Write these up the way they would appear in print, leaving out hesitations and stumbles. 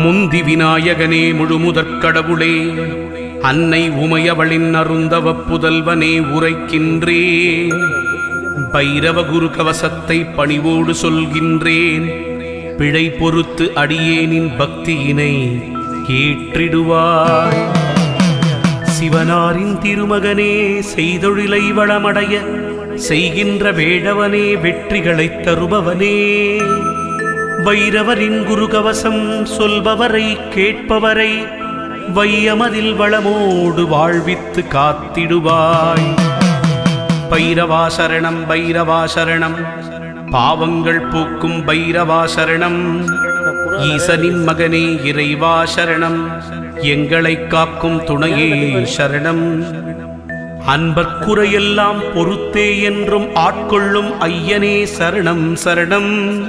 முந்தி விநாயகனே முழுமுதற் கடவுளே, அன்னை உமையவளின் அருந்தவ புதல்வனே உரைக்கின்றேன். பைரவ குரு கவசத்தை பணிவோடு சொல்கின்றேன். பிழை பொறுத்து அடியேனின் பக்தியினை ஏற்றிடுவாய். சிவனாரின் திருமகனே, செய்தொழிலை வளமடைய செய்கின்ற வேடவனே, வெற்றிகளைத் தருபவனே, வைரவரின் குருகவசம் சொல்பவரை கேட்பவரை வையமதில் வளமோடு வாழ்வித்து காத்திடுவாய். பைரவா சரணம், பைரவா சரணம், பாவங்கள் போக்கும் பைரவா சரணம். ஈசனின் மகனே இறைவா சரணம், எங்களை காக்கும் துணையே சரணம். அன்பர்க்குறையெல்லாம் பொறுத்தே என்றும் ஆட்கொள்ளும் ஐயனே சரணம் சரணம்.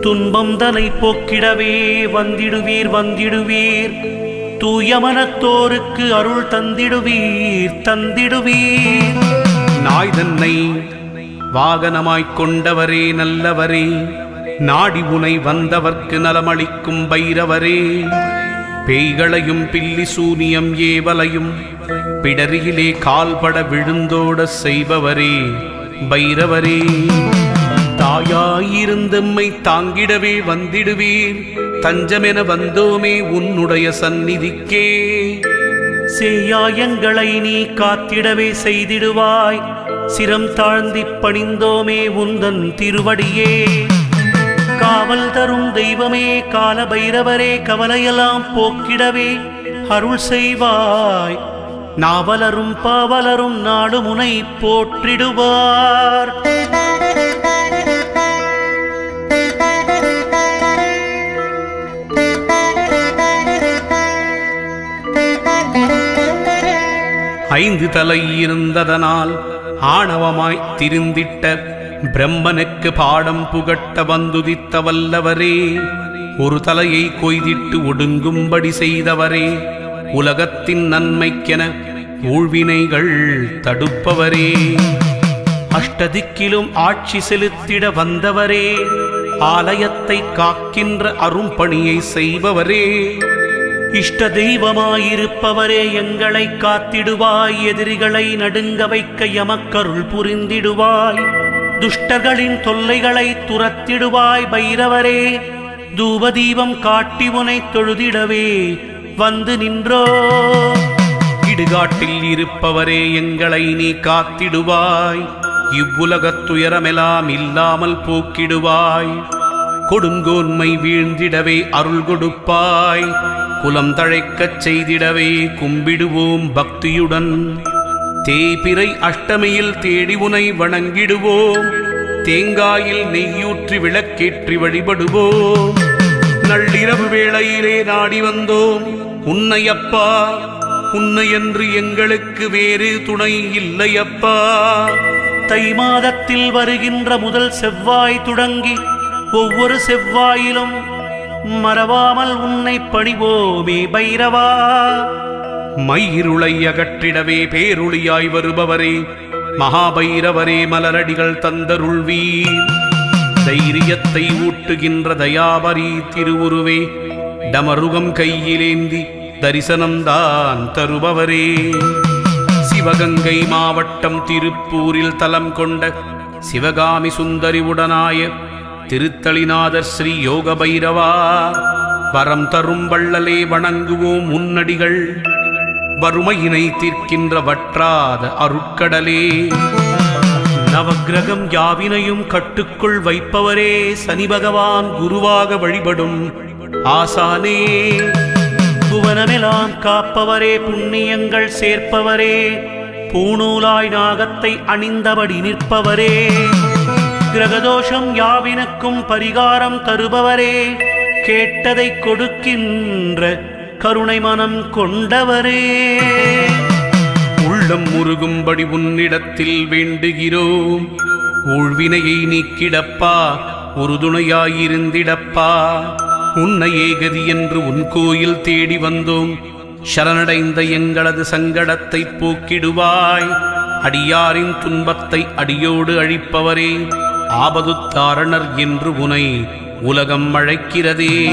துன்பம் தனை போக்கிடவே வந்திடுவீர் வந்திடுவீர், தூயமனத்தோருக்கு அருள் தந்திடுவீர் தந்திடுவீர். நாய் தன்னை வாகனமாய்க் கொண்டவரே நல்லவரே, நாடி உனை வந்தவர்க்கு நலமளிக்கும் பைரவரே, பேய்களையும் பில்லி சூனியம் ஏவலையும் பிடரியிலே கால்பட விழுந்தோட செய்பவரே பைரவரே, தாயாயிருந்தம்மை தாங்கிடவே வந்திடுவீர். தஞ்சமென வந்தோமே உன்னுடைய சந்நிதிக்கே, சேயாயங்களை நீ காத்திடவே செய்திடுவாய். சிரம் தாழ்ந்தி பணிந்தோமே உந்தன் திருவடியே, காவல் தரும் தெய்வமே கால பைரவரே, கவலையெல்லாம் போக்கிடவே அருள் செய்வாய். நாவலரும் பாவலரும் நாடு முனை போற்றிடுவார். ஐந்து தலை இருந்ததனால் ஆணவமாய் திரிந்திட்ட பிரம்மனுக்கு பாடம் புகட்ட வந்துதித்த வல்லவரே, ஒரு தலையை கொய்திட்டு ஒடுங்கும்படி செய்தவரே, உலகத்தின் நன்மைக்கென ஊழ்வினைகள் தடுப்பவரே, அஷ்டதிக்கிலும் ஆட்சி செலுத்திட வந்தவரே, ஆலயத்தை காக்கின்ற அரும்பணியை செய்பவரே, இஷ்ட தெய்வமாயிருப்பவரே, எங்களை காத்திடுவாய். எதிரிகளை நடுங்க வைக்க எமக்கருள் புரிந்திடுவாய். துஷ்டர்களின் தொல்லைகளை துரத்திடுவாய் பைரவரே, தூபதீபம் காட்டி உனை தொழுதிடவே வந்து நின்றோ. இடுகாட்டில் இருப்பவரே, எங்களை நீ காத்திடுவாய். இவ்வுலகத் துயரமெல்லாம் இல்லாமல் போக்கிடுவாய். கொடுங்கோன்மை வீழ்ந்திடவே அருள் கொடுப்பாய். குலம் தழைக்கச் செய்திடவே கும்பிடுவோம் பக்தியுடன். தேய்பிறை அஷ்டமியில் தேடி உனை வணங்கிடுவோம். தேங்காயில் நெய்யூற்றி விளக்கேற்றி வழிபடுவோம். நள்ளிரவு வேளையிலே நாடி வந்தோம் உன்னையப்பா, உன்னையன்று எங்களுக்கு வேறு துணை இல்லையப்பா. தை மாதத்தில் வருகின்ற முதல் செவ்வாய் தொடங்கி ஒவ்வொரு செவ்வாயிலும் மறவாமல் உன்னை பணிவோமே பைரவா. மயிருளை அகற்றிடவே பேருளியாய் வருபவரே மகாபைரவரே, மலரடிகள் தந்தருள்வீர். தைரியத்தை ஊட்டுகின்ற தயாபரி திருவுருவே, டமருகம் கையிலேந்தி தரிசனம்தான் தருபவரே. சிவகங்கை மாவட்டம் திருப்பூரில் தலம் கொண்ட சிவகாமி சுந்தரி உடனாய திருத்தளிநாதர் ஸ்ரீ யோக பைரவா, வரம் தரும் வள்ளலே வணங்குவோம் உன்னடிகள். வறுமையினை தீர்க்கின்ற வற்றாத அருட்கடலே, நவக்கிரகம் யாவினையும் கட்டுக்குள் வைப்பவரே, சனி பகவான் குருவாக வழிபடும் ஆசானே, புவனமெல்லாம் காப்பவரே, புண்ணியங்கள் சேர்ப்பவரே, பூணூலாய் நாகத்தை அணிந்தபடி நிற்பவரே, கிரகதோஷம் யாவினுக்கும் பரிகாரம் தருபவரே, கேட்டதை கொடுக்கின்ற கருணை மனம் கொண்டவரே. உள்ளம் முருகும்படி உன்னிடத்தில் வேண்டுகிறோம். ஊழ்வினையை நீக்கிடப்பா, உறுதுணையாயிருந்திடப்பா. உன்னையே கதி என்று உன் கோயில் தேடி வந்தோம். சரணடைந்த எங்களது சங்கடத்தை போக்கிடுவாய். அடியாரின் துன்பத்தை அடியோடு அழிப்பவரே, ஆபதுத்தாரணர் என்று உனை உலகம் அழைக்கிறதே.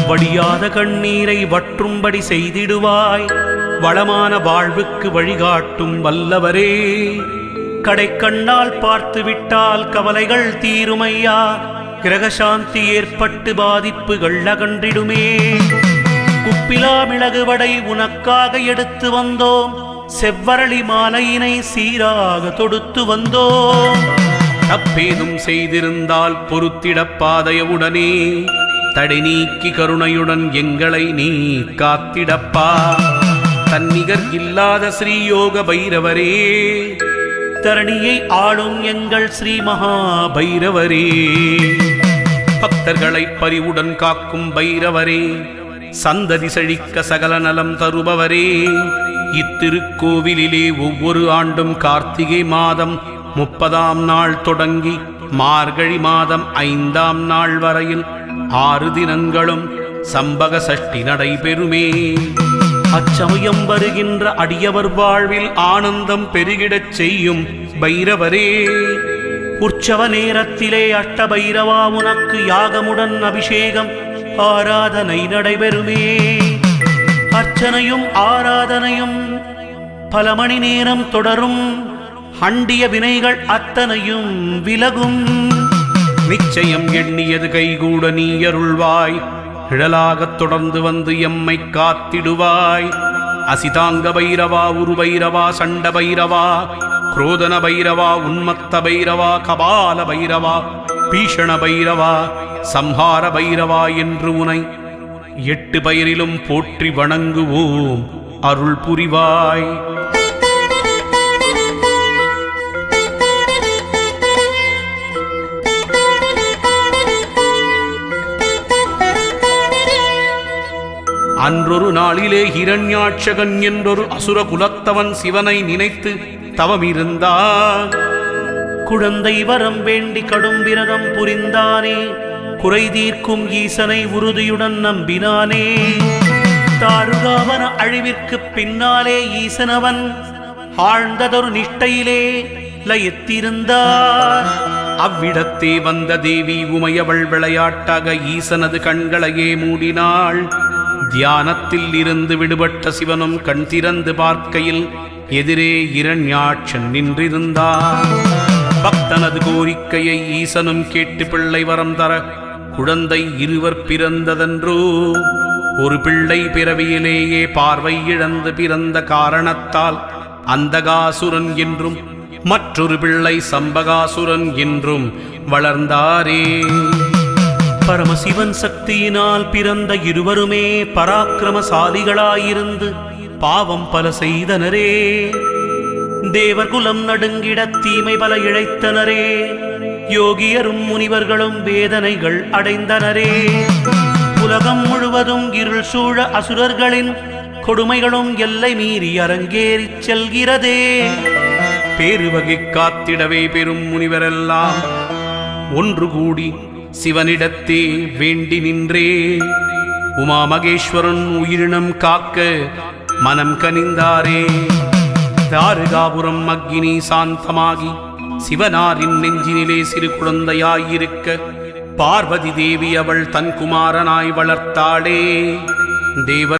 வடியாத கண்ணீரை வற்றும்படி செய்திடுவாய். வளமான வாழ்வுக்கு வழிகாட்டும் வல்லவரே, கடைக்கண்ணால் பார்த்து விட்டால் கவலைகள் தீருமையா. கிரகசாந்தி ஏற்பட்டு பாதிப்புகள் அகன்றிடுமே. உப்பிலா மிளகு வடை உனக்காக எடுத்து வந்தோம். செவ்வரளி மாலையினை சீராக தொடுத்து வந்தோம். தப்பேதும் செய்திருந்தால் பொறுத்திடப் பாதையவுடனே தடை நீக்கி கருணையுடன் எங்களை நீ காத்திடப்பா. தன்னிகர் இல்லாத ஸ்ரீயோக பைரவரே, தரணியை ஆளும் எங்கள் ஸ்ரீ மகா பைரவரே, பக்தர்களை பரிவுடன் காக்கும் பைரவரே, சந்ததி செழிக்க சகல நலம் தருபவரே, இத்திருக்கோவிலிலே ஒவ்வொரு ஆண்டும் கார்த்திகை மாதம் 30ஆம் நாள் தொடங்கி மார்கழி மாதம் 5ஆம் நாள் வரையில் 6 தினங்களும் சம்பக சஷ்டி நடைபெறுமே. அச்சமயம் வருகின்ற அடியவர் வாழ்வில் ஆனந்தம் பெருகிடச் செய்யும் பைரவரே, உற்சவ நேரத்திலே அஷ்ட பைரவா உனக்கு யாகமுடன் அபிஷேகம் ஆராதனை நடைபெறுமே. அர்ச்சனையும் ஆராதனையும் பல மணி நேரம் தொடரும். அண்டிய வினைகள் அத்தனையும் விலகும். நிச்சயம் எண்ணியது கைகூட நீ அருள்வாய். நிழலாகத் தொடர்ந்து வந்து எம்மை காத்திடுவாய். அசிதாங்க பைரவா, உரு பைரவா, சண்ட பைரவா, குரோதன பைரவா, உன்மத்த பைரவா, கபால பைரவா, பீஷண பைரவா, சம்ஹார பைரவா என்று உனை 8 பெயரிலும் போற்றி வணங்குவோம். அருள் புரிவாய். அன்றொரு நாளிலே ஹிரண்யாட்சகன் என்றொரு அசுர குலத்தவன் சிவனை நினைத்து தவமிருந்தான். குழந்தை வரம் வேண்டி கடும் விரதம் புரிந்தானே. குறை தீர்க்கும் ஈசனை உறுதியுடன் நம்பினானே. தாருகாவன அழிவிற்கு பின்னாலே ஈசனவன் ஆழ்ந்ததொரு நிஷ்டையிலே லயித்திருந்தார். அவ்விடத்தே வந்த தேவி உமையவள் விளையாட்டாக ஈசனது கண்களையே மூடினாள். தியானத்தில் இருந்து விடுபட்ட சிவனும் கண் திறந்து பார்க்கையில் எதிரே இரண்யாட்சன் நின்றிருந்தார். பக்தனது கோரிக்கையை ஈசனும் கேட்டு பிள்ளை வரம் தர குழந்தை இருவர் பிறந்ததென்றோ. ஒரு பிள்ளை பிறவியிலேயே பார்வை இழந்து பிறந்த காரணத்தால் அந்தகாசுரன் என்றும் மற்றொரு பிள்ளை சம்பகாசுரன் என்றும் வளர்ந்தாரே. பரமசிவன் சக்தியினால் பிறந்த இருவருமே பராக்கிரமசாலிகளாயிருந்து பாவம் பல செய்தனரே. தேவர்குலம் நடுங்கிட தீமை பல இழைத்தனரே. யோகியரும் முனிவர்களும் வேதனைகள் அடைந்தனரே. உலகம் முழுவதும் இருள் சூழ அசுரர்களின் கொடுமைகளும் எல்லை மீறி அரங்கேறிச் செல்கிறதே. பேருவகை காத்திடவே பெரும் முனிவரெல்லாம் ஒன்று கூடி சிவனிடத்தே வேண்டி நின்றே. உமா மகேஸ்வரன் உயிரினம் காக்க மனம் கனிந்தாரே. தாருகாபுரம் அக்கினி சாந்தமாகி சிவனாரின் நெஞ்சினிலே சிறு குழந்தையாயிருக்க பார்வதி தேவி அவள் தன் குமாரனாய் வளர்த்தாளே. தேவ